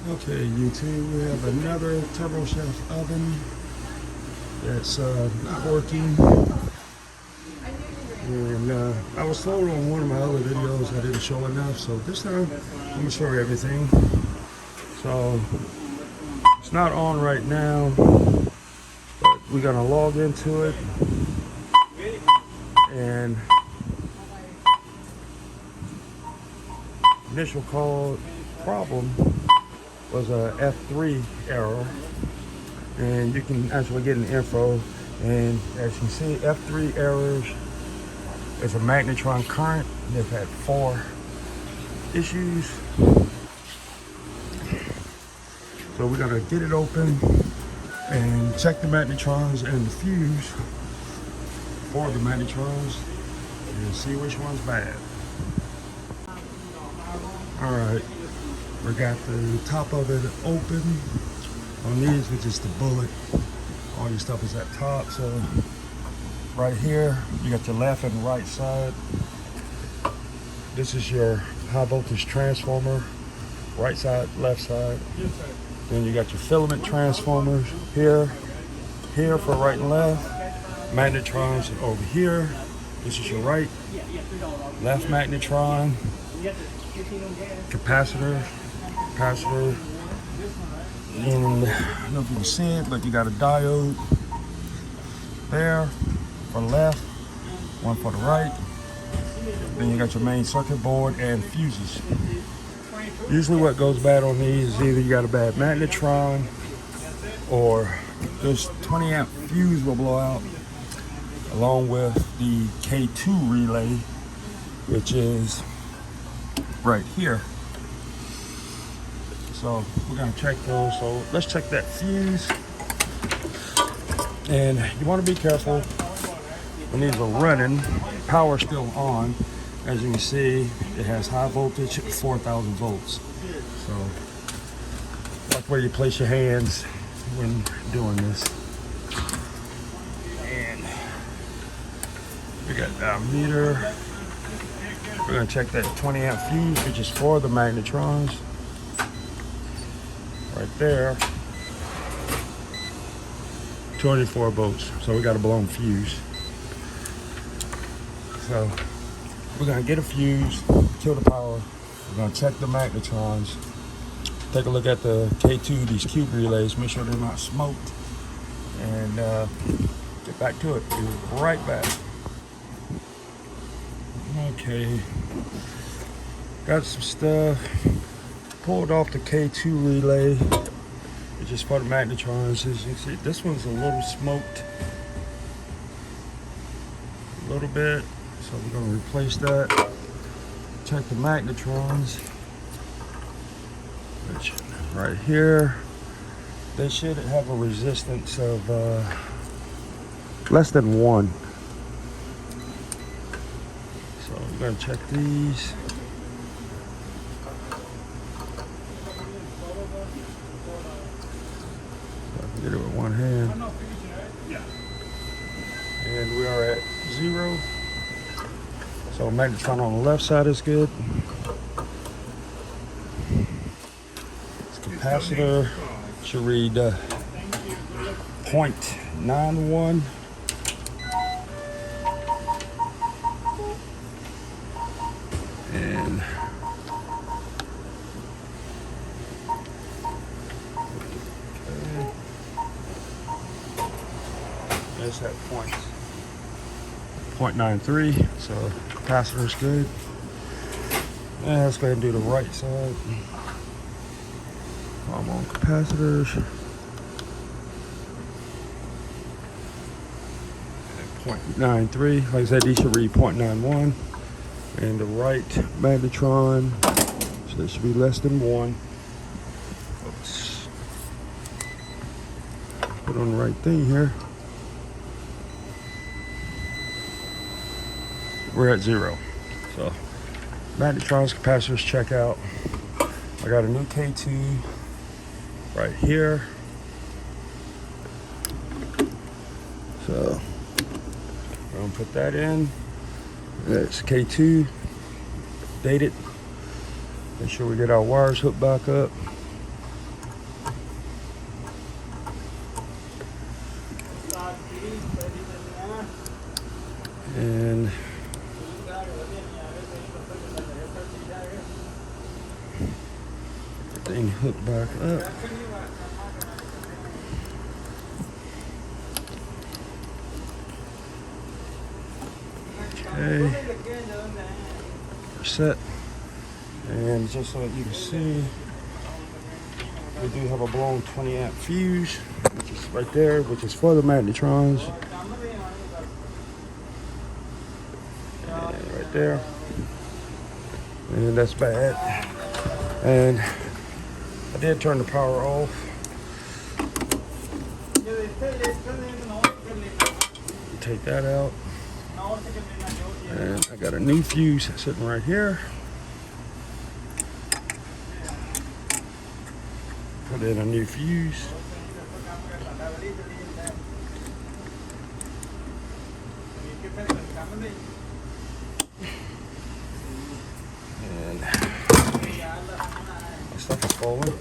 Okay, YouTube, we have another Turbo Chef oven that's not working. And I was told on one of my other videos I didn't show enough, so this time I'm gonna show you everything. So it's not on right now, but we're gonna log into it, and initial call problem was a F3 error, and you can actually get an info. And as you see, F3 errors is a magnetron current. They've had 4 issues. So we're gonna get it open and check the magnetrons and the fuse for the magnetrons and see which one's bad. All right, we got the top of it open. On these, which is the bullet, all your stuff is at top. So right here, you got your left and right side. This is your high voltage transformer, right side, left side. Then you got your filament transformers here for right and left. Magnetrons over here. This is your right, left magnetron. Capacitor. And I don't know if you can see it, but you got a diode there for the left, one for the right. Then you got your main circuit board and fuses. Usually what goes bad on these is either you got a bad magnetron or this 20 amp fuse will blow out, along with the K2 relay, which is right here. So we're gonna check those. So let's check that fuse. And you wanna be careful when these are running, power's still on. As you can see, it has high voltage, 4,000 volts. So that's where you place your hands when doing this. And we got our meter. We're gonna check that 20 amp fuse, which is for the magnetrons. Right there, 24 volts. So we got a blown fuse. So we're gonna get a fuse, kill the power. We're gonna check the magnetrons. Take a look at the K2, these cube relays, make sure they're not smoked, and get back to it. Be right back. Okay, got some stuff. Pulled off the K2 relay, which is for the magnetrons. As you can see, this one's a little smoked, a little bit. So we're gonna replace that. Check the magnetrons, which right here, they should have a resistance of less than 1. So we're gonna check these. Get it with one hand. And we are at 0. So magnetron on the left side is good. This capacitor should read 0.91. And it's at 0.93, so capacitor is good. And let's go ahead and do the right side. I'm on capacitors. 0.93, like I said, these should read 0.91. And the right magnetron, so this should be less than 1. Oops. Put on the right thing here. We're at 0. So magnetrons, capacitors, check out. I got a new K2 right here. So I'm gonna put that in. That's K2, dated. Make sure we get our wires hooked back up. thing hooked back up. Okay, we're set. And just so you can see, we do have a blown 20 amp fuse, which is right there, which is for the magnetrons. And right there. And that's bad. And I did turn the power off. Take that out. And I got a new fuse sitting right here. Put in a new fuse. And my stuff is falling.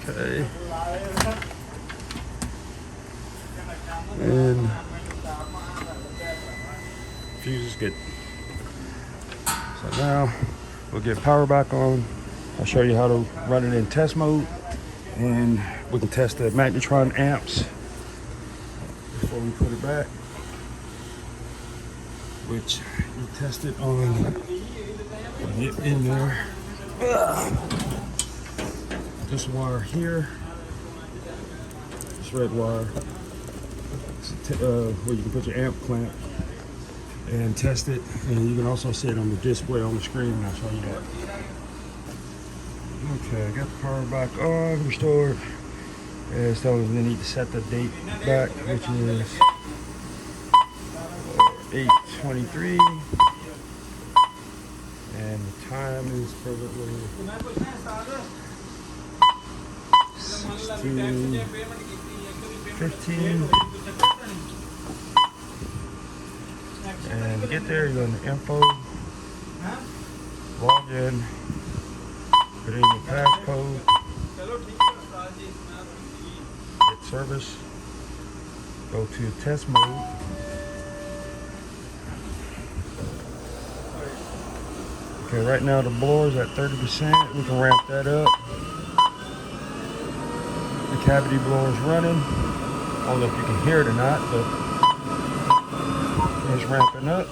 Okay. And fuse is good. So now we'll get power back on. I'll show you how to run it in test mode, and we can test the magnetron amps before we put it back, which we tested on in there. This wire here, this red wire, where you can put your amp clamp and test it, and you can also see it on the display on the screen, and I'll show you that. Okay, I got the power back on, restored. And so we need to set the date back, which is 8:23, and the time is presently 16:15. And to get there, you go into info, log in, put in your passcode, hit service, go to test mode. Okay, right now the blower's at 30%. We can ramp that up. The cavity blower's running. I don't know if you can hear it or not, but it's ramping up.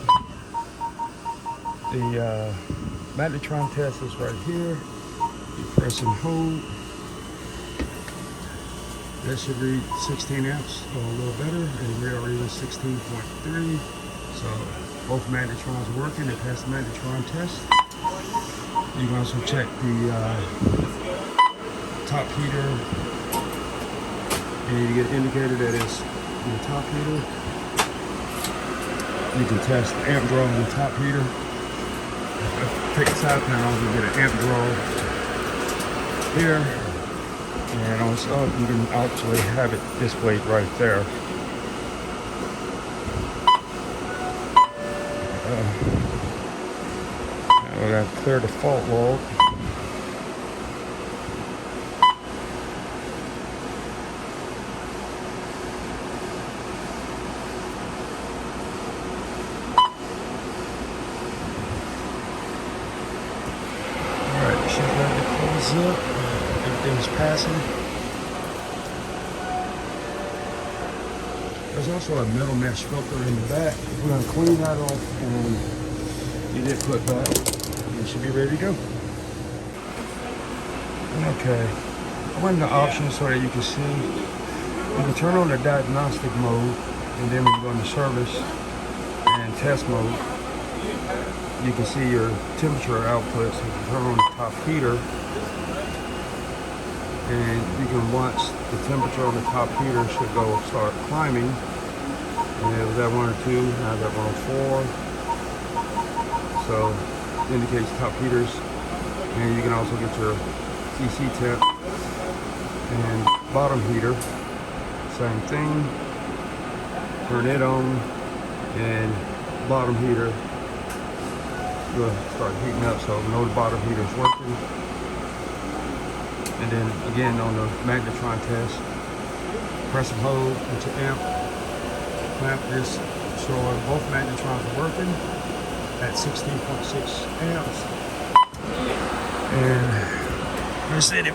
The magnetron test is right here. You press and hold. That should read 16 amps or a little better, and we already was 16.3. So both magnetrons are working. It passed the magnetron test. You can also check the top heater, and you get an indicator that it's in the top heater. You can test the amp draw on the top heater. Take the side panel, you get an amp draw here, and also you can actually have it displayed right there. Now we got to clear the fault log. Up. Everything's passing. There's also a metal mesh filter in the back. We're going to clean that off and get it put back. It should be ready to go. Okay. I went into options so that you can see. You can turn on the diagnostic mode, and then when you go into service and test mode, you can see your temperature output. So you can turn on the top heater, and you can watch the temperature on the top heater should start climbing. And it was at 102, now it's at 104. So indicates top heaters. And you can also get your CC temp and bottom heater. Same thing. Turn it on, and bottom heater will start heating up. So know the bottom heater is working. And then again on the magnetron test, press and hold with your amp clamp is showing both magnetrons are working at 16.6 amps. And said it.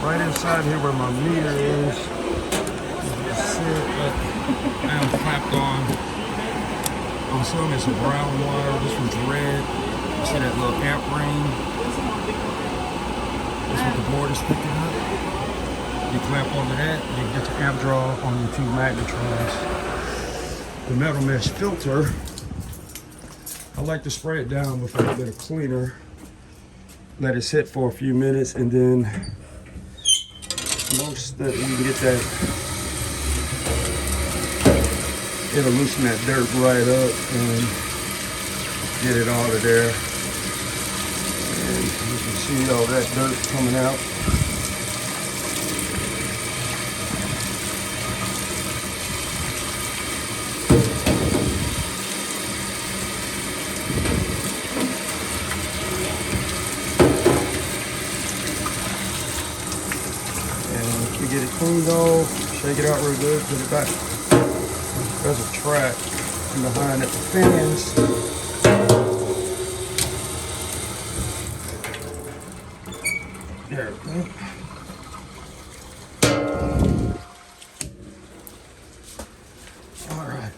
Right inside here where my meter is. I'm clapped on some it's a brown wire, this one's red. You see that little amp ring? That's what the board is picking up. You clamp onto that, you get the amp draw on your two magnetrons. The metal mesh filter, I like to spray it down with a little bit of cleaner. Let it sit for a few minutes, and then most that you can get that, it'll loosen that dirt right up and get it out of there. And you can see all that dirt coming out. Get it cleaned off, shake it out real good, put it back. There's a track behind it for fans. There we go. All right.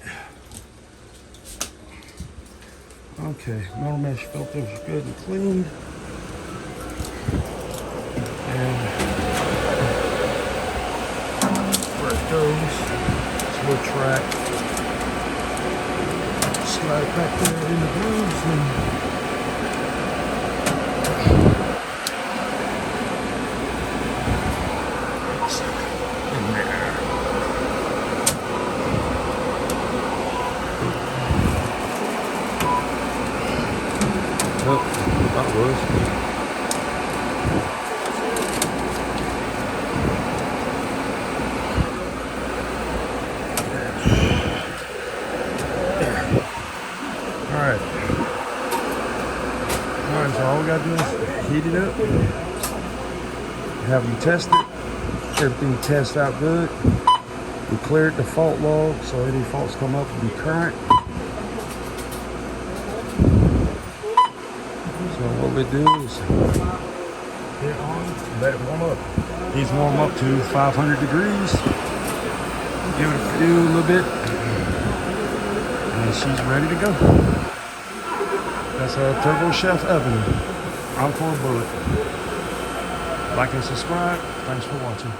Okay, metal mesh filter is good and clean. And goes. It's a little track. Slide back there in the grooves and in there. Oh, that was. Alright, so all we gotta do is heat it up, have them test it, everything tests out good. We cleared the fault log, so any faults come up will be current. So what we do is hit on, let it warm up. These warm up to 500 degrees, give it a few, a little bit, and she's ready to go. That's a Turbo Chef oven. Encore bullet. Like and subscribe. Thanks for watching.